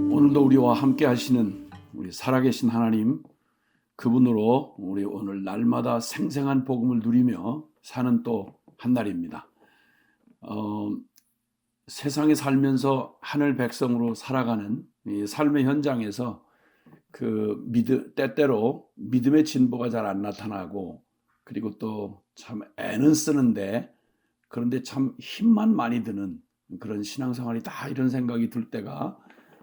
오늘도 우리와 함께 하시는 우리 살아계신 하나님, 그분으로 우리 오늘 날마다 생생한 복음을 누리며 사는 또 한 날입니다. 세상에 살면서 하늘 백성으로 살아가는 이 삶의 현장에서 때때로 믿음의 진보가 잘 안 나타나고, 그리고 또 참 애는 쓰는데 그런데 참 힘만 많이 드는 그런 신앙생활이다, 이런 생각이 들 때가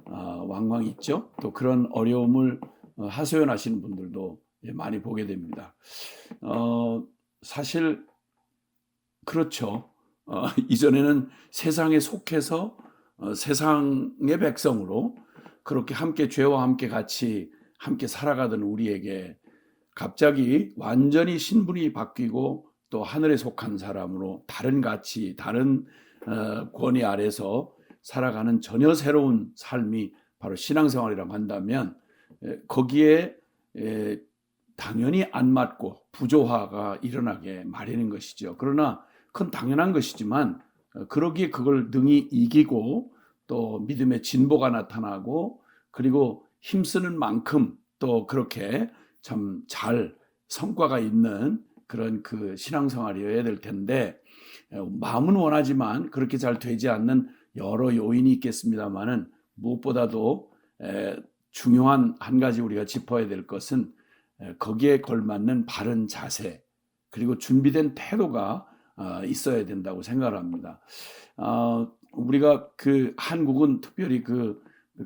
왕왕 있죠. 또 그런 어려움을 하소연하시는 분들도 많이 보게 됩니다. 사실 그렇죠. 이전에는 세상에 속해서 세상의 백성으로 그렇게 함께 죄와 함께 같이 함께 살아가던 우리에게 갑자기 완전히 신분이 바뀌고 또 하늘에 속한 사람으로 다른 가치, 다른 권위 아래서 살아가는 전혀 새로운 삶이 바로 신앙생활이라고 한다면, 거기에 당연히 안 맞고 부조화가 일어나게 마련인 것이죠. 그러나 그건 당연한 것이지만 그러기에 그걸 능히 이기고 또 믿음의 진보가 나타나고, 그리고 힘쓰는 만큼 또 그렇게 참 잘 성과가 있는 그런 그 신앙생활이어야 될 텐데, 마음은 원하지만 그렇게 잘 되지 않는 여러 요인이 있겠습니다만은, 무엇보다도 중요한 한 가지 우리가 짚어야 될 것은 거기에 걸맞는 바른 자세, 그리고 준비된 태도가 있어야 된다고 생각을 합니다. 우리가 한국은 특별히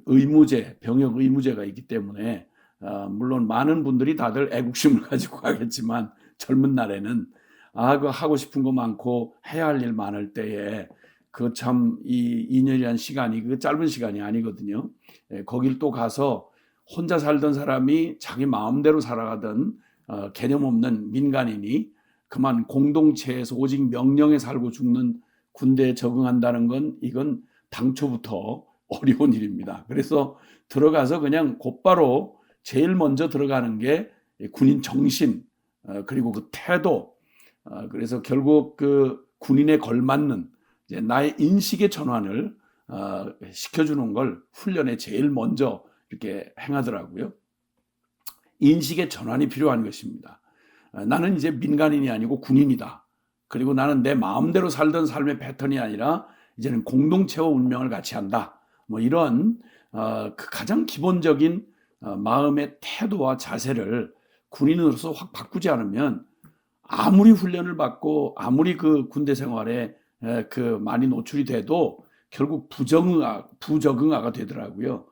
의무제, 병역 의무제가 있기 때문에 물론 많은 분들이 다들 애국심을 가지고 가겠지만, 젊은 날에는 하고 싶은 거 많고 해야 할 일 많을 때에 이 2년이라는 시간이 짧은 시간이 아니거든요. 거길 또 가서 혼자 살던 사람이 자기 마음대로 살아가던 개념 없는 민간인이 그만 공동체에서 오직 명령에 살고 죽는 군대에 적응한다는 건, 이건 당초부터 어려운 일입니다. 그래서 들어가서 그냥 곧바로 제일 먼저 들어가는 게 군인 정신, 그리고 그 태도, 그래서 결국 군인에 걸맞는 나의 인식의 전환을 시켜주는 걸 훈련에 제일 먼저 이렇게 행하더라고요. 인식의 전환이 필요한 것입니다. 나는 이제 민간인이 아니고 군인이다. 그리고 나는 내 마음대로 살던 삶의 패턴이 아니라 이제는 공동체와 운명을 같이 한다. 이런 가장 기본적인 마음의 태도와 자세를 군인으로서 확 바꾸지 않으면, 아무리 훈련을 받고 아무리 군대 생활에 많이 노출이 돼도 결국 부적응아가 되더라고요.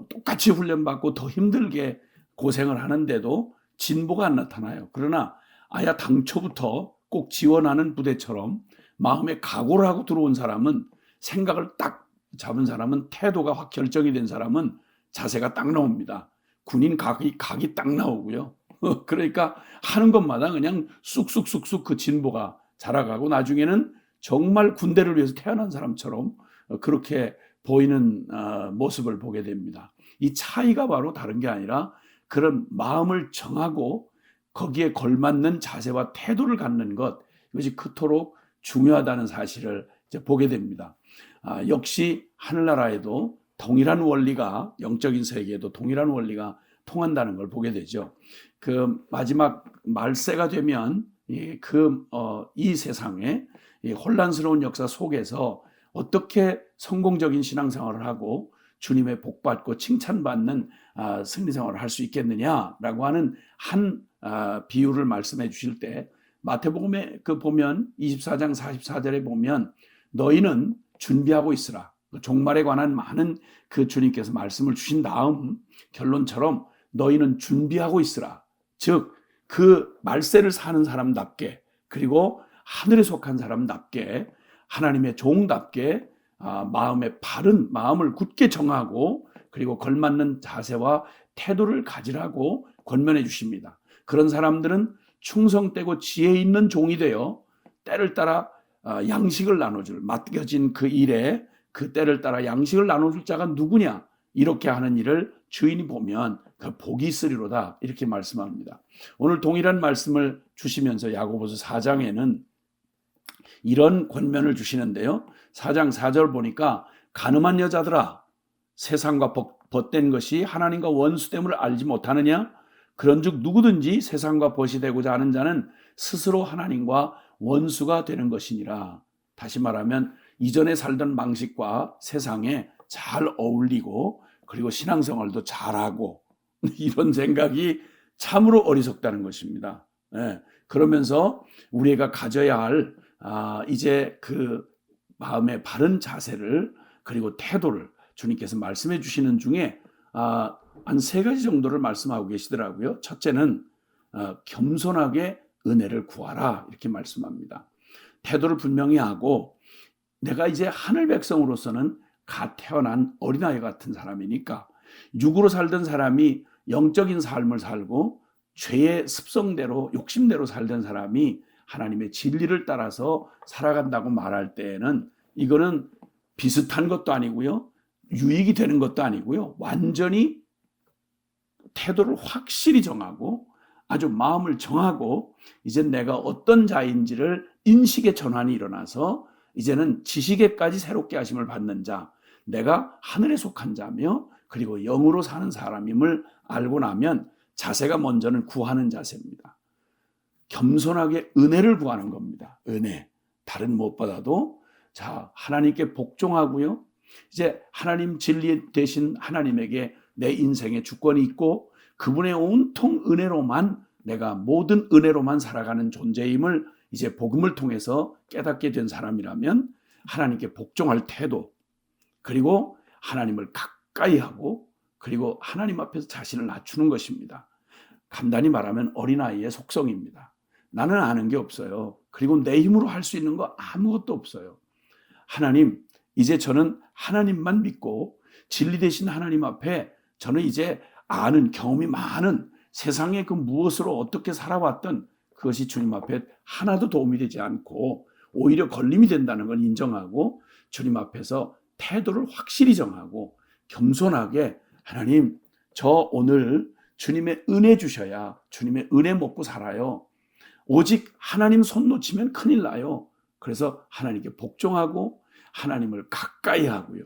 똑같이 훈련받고 더 힘들게 고생을 하는데도 진보가 안 나타나요. 그러나 아야 당초부터 꼭 지원하는 부대처럼 마음에 각오를 하고 들어온 사람은, 생각을 딱 잡은 사람은, 태도가 확 결정이 된 사람은 자세가 딱 나옵니다. 군인 각이 딱 나오고요. 그러니까 하는 것마다 그냥 쑥쑥쑥쑥 그 진보가 자라가고, 나중에는 정말 군대를 위해서 태어난 사람처럼 그렇게 보이는 모습을 보게 됩니다. 이 차이가 바로 다른 게 아니라 그런 마음을 정하고 거기에 걸맞는 자세와 태도를 갖는 것, 이것이 그토록 중요하다는 사실을 이제 보게 됩니다. 역시 하늘나라에도 동일한 원리가, 영적인 세계에도 동일한 원리가 통한다는 걸 보게 되죠. 마지막 말세가 되면 이 세상에 이 혼란스러운 역사 속에서 어떻게 성공적인 신앙생활을 하고 주님의 복받고 칭찬받는 승리생활을 할 수 있겠느냐라고 하는 한 비유를 말씀해 주실 때, 마태복음에 보면 24장 44절에 보면 너희는 준비하고 있으라. 종말에 관한 많은 주님께서 말씀을 주신 다음 결론처럼 너희는 준비하고 있으라. 즉 말세를 사는 사람답게, 그리고 하늘에 속한 사람답게, 하나님의 종답게 바른 마음을 굳게 정하고, 그리고 걸맞는 자세와 태도를 가지라고 권면해 주십니다. 그런 사람들은 충성되고 지혜 있는 종이 되어 때를 따라 양식을 나눠줄, 맡겨진 그 일에 그 때를 따라 양식을 나눠줄 자가 누구냐, 이렇게 하는 일을 주인이 보면 더 복이 있으리로다 이렇게 말씀합니다. 오늘 동일한 말씀을 주시면서 야고보서 4장에는 이런 권면을 주시는데요. 4장 4절 보니까 가늠한 여자들아 세상과 벗된 것이 하나님과 원수됨을 알지 못하느냐? 그런즉 누구든지 세상과 벗이 되고자 하는 자는 스스로 하나님과 원수가 되는 것이니라. 다시 말하면 이전에 살던 방식과 세상에 잘 어울리고 그리고 신앙생활도 잘하고 이런 생각이 참으로 어리석다는 것입니다. 예, 그러면서 우리가 가져야 할 이제 그 마음의 바른 자세를 그리고 태도를 주님께서 말씀해 주시는 중에 한 3가지 정도를 말씀하고 계시더라고요. 첫째는 겸손하게 은혜를 구하라 이렇게 말씀합니다. 태도를 분명히 하고 내가 이제 하늘 백성으로서는 갓 태어난 어린아이 같은 사람이니까 육으로 살던 사람이 영적인 삶을 살고 죄의 습성대로 욕심대로 살던 사람이 하나님의 진리를 따라서 살아간다고 말할 때에는 이거는 비슷한 것도 아니고요. 유익이 되는 것도 아니고요. 완전히 태도를 확실히 정하고 아주 마음을 정하고 이제 내가 어떤 자인지를 인식의 전환이 일어나서 이제는 지식에까지 새롭게 하심을 받는 자, 내가 하늘에 속한 자며 그리고 영으로 사는 사람임을 알고 나면 자세가 먼저는 구하는 자세입니다. 겸손하게 은혜를 구하는 겁니다. 은혜. 다른 무엇보다도 자, 하나님께 복종하고요. 이제 하나님 진리 되신 하나님에게 내 인생의 주권이 있고 그분의 온통 은혜로만 내가 모든 은혜로만 살아가는 존재임을 이제 복음을 통해서 깨닫게 된 사람이라면 하나님께 복종할 태도 그리고 하나님을 가까이 하고 그리고 하나님 앞에서 자신을 낮추는 것입니다. 간단히 말하면 어린아이의 속성입니다. 나는 아는 게 없어요. 그리고 내 힘으로 할 수 있는 거 아무것도 없어요. 하나님, 이제 저는 하나님만 믿고 진리 되신 하나님 앞에 저는 이제 아는 경험이 많은 세상에 그 무엇으로 어떻게 살아왔던 그것이 주님 앞에 하나도 도움이 되지 않고 오히려 걸림이 된다는 걸 인정하고 주님 앞에서 태도를 확실히 정하고 겸손하게 하나님, 저 오늘 주님의 은혜 주셔야 주님의 은혜 먹고 살아요. 오직 하나님 손 놓치면 큰일 나요. 그래서 하나님께 복종하고 하나님을 가까이 하고요.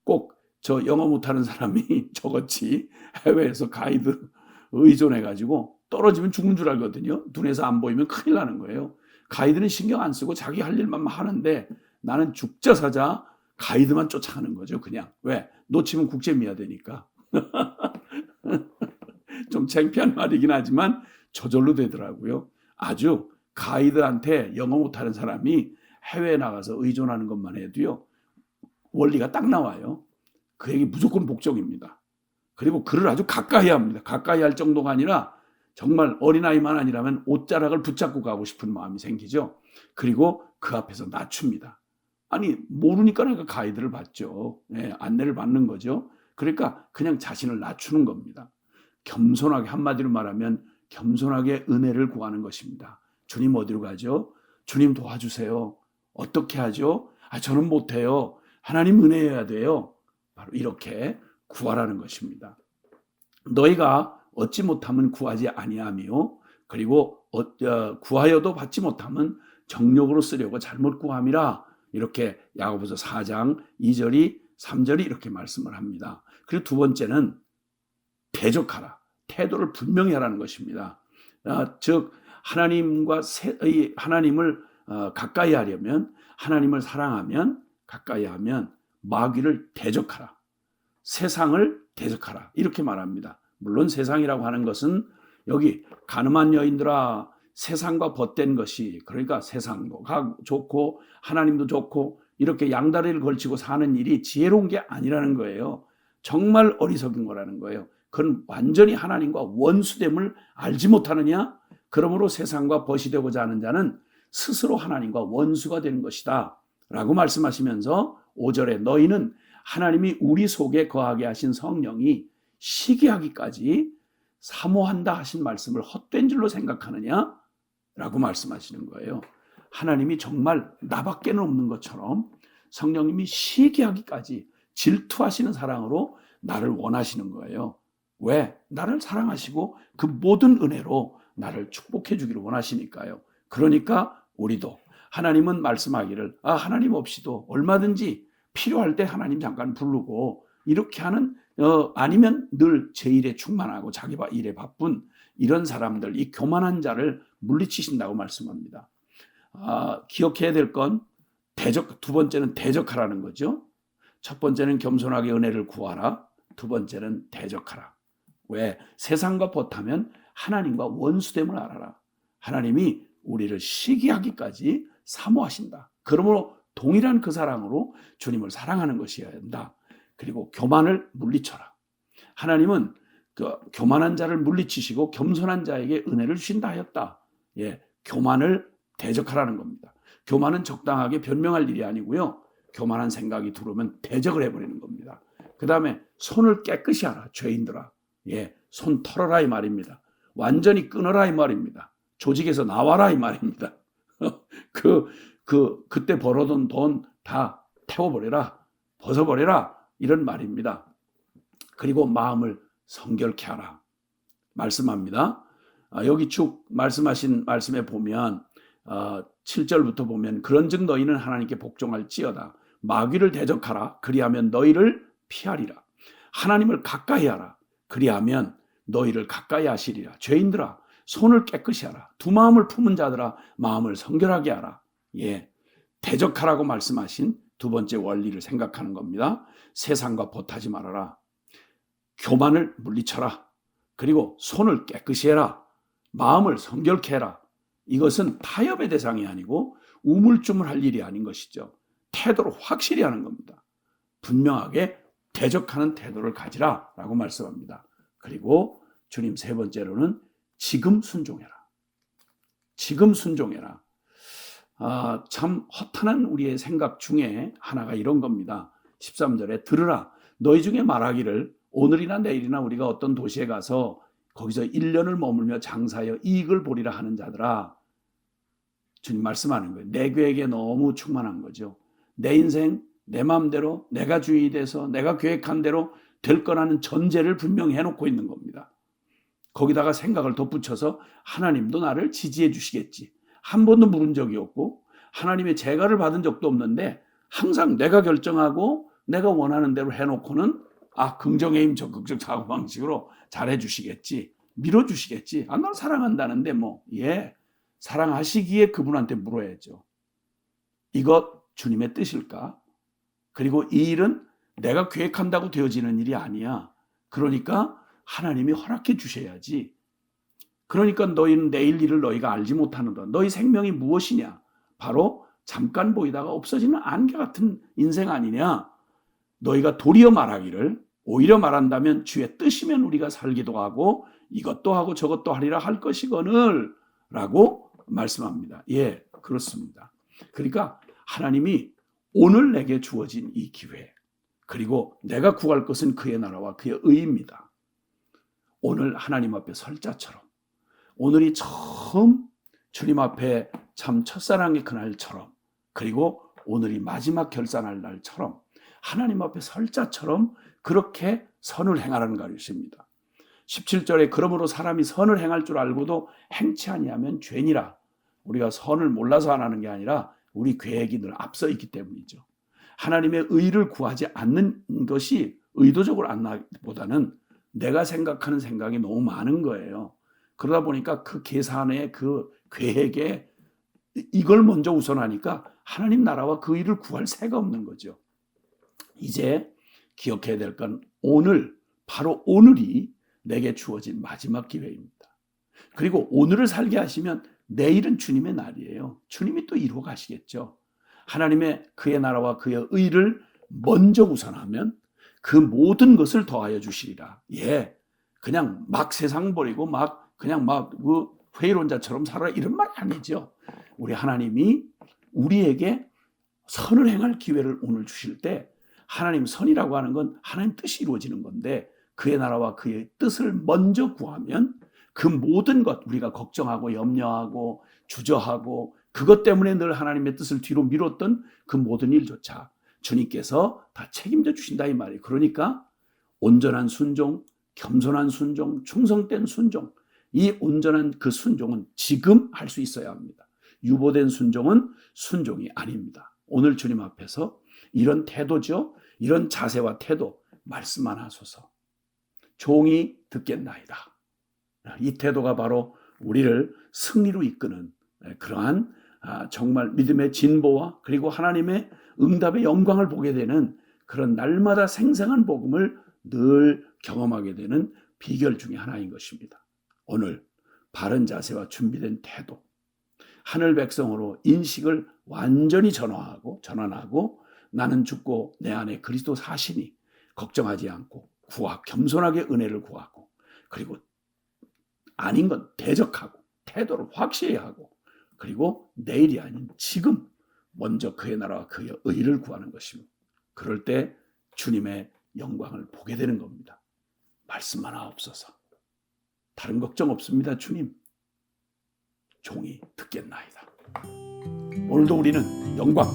꼭 저 영어 못하는 사람이 저같이 해외에서 가이드 의존해가지고 떨어지면 죽는 줄 알거든요. 눈에서 안 보이면 큰일 나는 거예요. 가이드는 신경 안 쓰고 자기 할 일만 하는데 나는 죽자 사자 가이드만 쫓아가는 거죠. 그냥. 왜? 놓치면 국제미아 되니까. 좀 창피한 말이긴 하지만 저절로 되더라고요. 아주 가이드한테 영어 못하는 사람이 해외에 나가서 의존하는 것만 해도요. 원리가 딱 나와요. 그에게 무조건 복종입니다. 그리고 그를 아주 가까이 합니다. 가까이 할 정도가 아니라 정말 어린아이만 아니라면 옷자락을 붙잡고 가고 싶은 마음이 생기죠. 그리고 그 앞에서 낮춥니다. 아니 모르니까 내가 가이드를 받죠. 네, 안내를 받는 거죠. 그러니까 그냥 자신을 낮추는 겁니다. 겸손하게 한마디로 말하면 겸손하게 은혜를 구하는 것입니다. 주님 어디로 가죠? 주님 도와주세요. 어떻게 하죠? 저는 못해요. 하나님 은혜해야 돼요. 바로 이렇게 구하라는 것입니다. 너희가 얻지 못하면 구하지 아니하며 그리고 구하여도 받지 못하면 정욕으로 쓰려고 잘못 구함이라 이렇게 야고보서 4장 2절이 3절이 이렇게 말씀을 합니다. 그리고 두 번째는 대적하라. 태도를 분명히 하라는 것입니다. 즉 하나님을 가까이 하려면 하나님을 사랑하면 가까이 하면 마귀를 대적하라. 세상을 대적하라. 이렇게 말합니다. 물론 세상이라고 하는 것은 여기 가늠한 여인들아 세상과 벗된 것이 그러니까 세상도 좋고 하나님도 좋고 이렇게 양다리를 걸치고 사는 일이 지혜로운 게 아니라는 거예요. 정말 어리석은 거라는 거예요. 그건 완전히 하나님과 원수됨을 알지 못하느냐? 그러므로 세상과 벗이 되고자 하는 자는 스스로 하나님과 원수가 되는 것이다 라고 말씀하시면서 5절에 너희는 하나님이 우리 속에 거하게 하신 성령이 시기하기까지 사모한다 하신 말씀을 헛된 줄로 생각하느냐? 라고 말씀하시는 거예요. 하나님이 정말 나밖에는 없는 것처럼 성령님이 시기하기까지 질투하시는 사랑으로 나를 원하시는 거예요. 왜? 나를 사랑하시고 그 모든 은혜로 나를 축복해 주기를 원하시니까요. 그러니까 우리도 하나님은 말씀하기를 하나님 없이도 얼마든지 필요할 때 하나님 잠깐 부르고 이렇게 하는 아니면 늘 제 일에 충만하고 자기 일에 바쁜 이런 사람들, 이 교만한 자를 물리치신다고 말씀합니다. 기억해야 될 건 두 번째는 대적하라는 거죠. 첫 번째는 겸손하게 은혜를 구하라. 두 번째는 대적하라. 왜? 세상과 벗하면 하나님과 원수됨을 알아라. 하나님이 우리를 시기하기까지 사모하신다. 그러므로 동일한 그 사랑으로 주님을 사랑하는 것이어야 한다. 그리고 교만을 물리쳐라. 하나님은 그 교만한 자를 물리치시고 겸손한 자에게 은혜를 주신다 하였다. 교만을 대적하라는 겁니다. 교만은 적당하게 변명할 일이 아니고요. 교만한 생각이 들어오면 대적을 해버리는 겁니다. 그 다음에 손을 깨끗이 하라. 죄인들아. 손 털어라 이 말입니다. 완전히 끊어라 이 말입니다. 조직에서 나와라 이 말입니다. 그때 벌어둔 돈 다 태워버려라. 벗어버려라. 이런 말입니다. 그리고 마음을 성결케 하라. 말씀합니다. 여기 쭉 말씀하신 말씀에 보면 7절부터 보면 그런즉 너희는 하나님께 복종할지어다. 마귀를 대적하라. 그리하면 너희를 피하리라. 하나님을 가까이 하라. 그리하면 너희를 가까이 하시리라. 죄인들아 손을 깨끗이 하라. 두 마음을 품은 자들아 마음을 성결하게 하라. 대적하라고 말씀하신 두 번째 원리를 생각하는 겁니다. 세상과 벗하지 말아라. 교만을 물리쳐라. 그리고 손을 깨끗이 해라. 마음을 성결케 해라. 이것은 타협의 대상이 아니고 우물쭈물할 일이 아닌 것이죠. 태도를 확실히 하는 겁니다. 분명하게 대적하는 태도를 가지라 라고 말씀합니다. 그리고 주님 세 번째로는 지금 순종해라. 지금 순종해라. 참 허탄한 우리의 생각 중에 하나가 이런 겁니다. 13절에 들으라. 너희 중에 말하기를 오늘이나 내일이나 우리가 어떤 도시에 가서 거기서 1년을 머물며 장사하여 이익을 보리라 하는 자들아. 주님 말씀하는 거예요. 내 계획에 너무 충만한 거죠. 내 인생 내 마음대로 내가 주인이 돼서 내가 계획한 대로 될 거라는 전제를 분명히 해놓고 있는 겁니다. 거기다가 생각을 덧붙여서 하나님도 나를 지지해 주시겠지. 한 번도 물은 적이 없고 하나님의 제가를 받은 적도 없는데 항상 내가 결정하고 내가 원하는 대로 해놓고는 긍정의 힘 적극적 사고방식으로 잘해 주시겠지. 밀어주시겠지. 날 사랑한다는데 사랑하시기에 그분한테 물어야죠. 이것 주님의 뜻일까? 그리고 이 일은 내가 계획한다고 되어지는 일이 아니야. 그러니까 하나님이 허락해 주셔야지. 그러니까 너희는 내일 일을 너희가 알지 못하는다. 너희 생명이 무엇이냐? 바로 잠깐 보이다가 없어지는 안개 같은 인생 아니냐? 너희가 도리어 말하기를 오히려 말한다면 주의 뜻이면 우리가 살기도 하고 이것도 하고 저것도 하리라 할 것이거늘 라고 말씀합니다. 그렇습니다. 그러니까 하나님이 오늘 내게 주어진 이 기회 그리고 내가 구할 것은 그의 나라와 그의 의입니다. 오늘 하나님 앞에 설 자처럼 오늘이 처음 주님 앞에 참 첫사랑의 그날처럼 그리고 오늘이 마지막 결산할 날처럼 하나님 앞에 설 자처럼 그렇게 선을 행하라는 것입니다. 17절에 그러므로 사람이 선을 행할 줄 알고도 행치 아니하면 죄니라. 우리가 선을 몰라서 안 하는 게 아니라 우리 계획이 늘 앞서 있기 때문이죠. 하나님의 의를 구하지 않는 것이 의도적으로 안 나기보다는 내가 생각하는 생각이 너무 많은 거예요. 그러다 보니까 그 계산에 그 계획에 이걸 먼저 우선하니까 하나님 나라와 그 일을 구할 새가 없는 거죠. 이제 기억해야 될 건 오늘, 바로 오늘이 내게 주어진 마지막 기회입니다. 그리고 오늘을 살게 하시면 내일은 주님의 날이에요. 주님이 또 이루어 가시겠죠. 하나님의 그의 나라와 그의 의를 먼저 우선하면 그 모든 것을 더하여 주시리라. 그냥 막 세상 버리고 그냥 회의론자처럼 살아라 이런 말 아니죠. 우리 하나님이 우리에게 선을 행할 기회를 오늘 주실 때 하나님 선이라고 하는 건 하나님 뜻이 이루어지는 건데 그의 나라와 그의 뜻을 먼저 구하면 그 모든 것 우리가 걱정하고 염려하고 주저하고 그것 때문에 늘 하나님의 뜻을 뒤로 미뤘던 그 모든 일조차 주님께서 다 책임져 주신다 이 말이에요. 그러니까 온전한 순종, 겸손한 순종, 충성된 순종, 이 온전한 그 순종은 지금 할 수 있어야 합니다. 유보된 순종은 순종이 아닙니다. 오늘 주님 앞에서 이런 태도죠. 이런 자세와 태도 말씀만 하소서. 종이 듣겠나이다. 이 태도가 바로 우리를 승리로 이끄는 그러한 정말 믿음의 진보와 그리고 하나님의 응답의 영광을 보게 되는 그런 날마다 생생한 복음을 늘 경험하게 되는 비결 중에 하나인 것입니다. 오늘 바른 자세와 준비된 태도, 하늘 백성으로 인식을 완전히 전환하고 나는 죽고 내 안에 그리스도 사시니 걱정하지 않고 겸손하게 은혜를 구하고 그리고 아닌 건 대적하고 태도를 확실히 하고 그리고 내일이 아닌 지금 먼저 그의 나라와 그의 의를 구하는 것입니다. 그럴 때 주님의 영광을 보게 되는 겁니다. 말씀만 하옵소서. 다른 걱정 없습니다. 주님. 종이 듣겠나이다. 오늘도 우리는 영광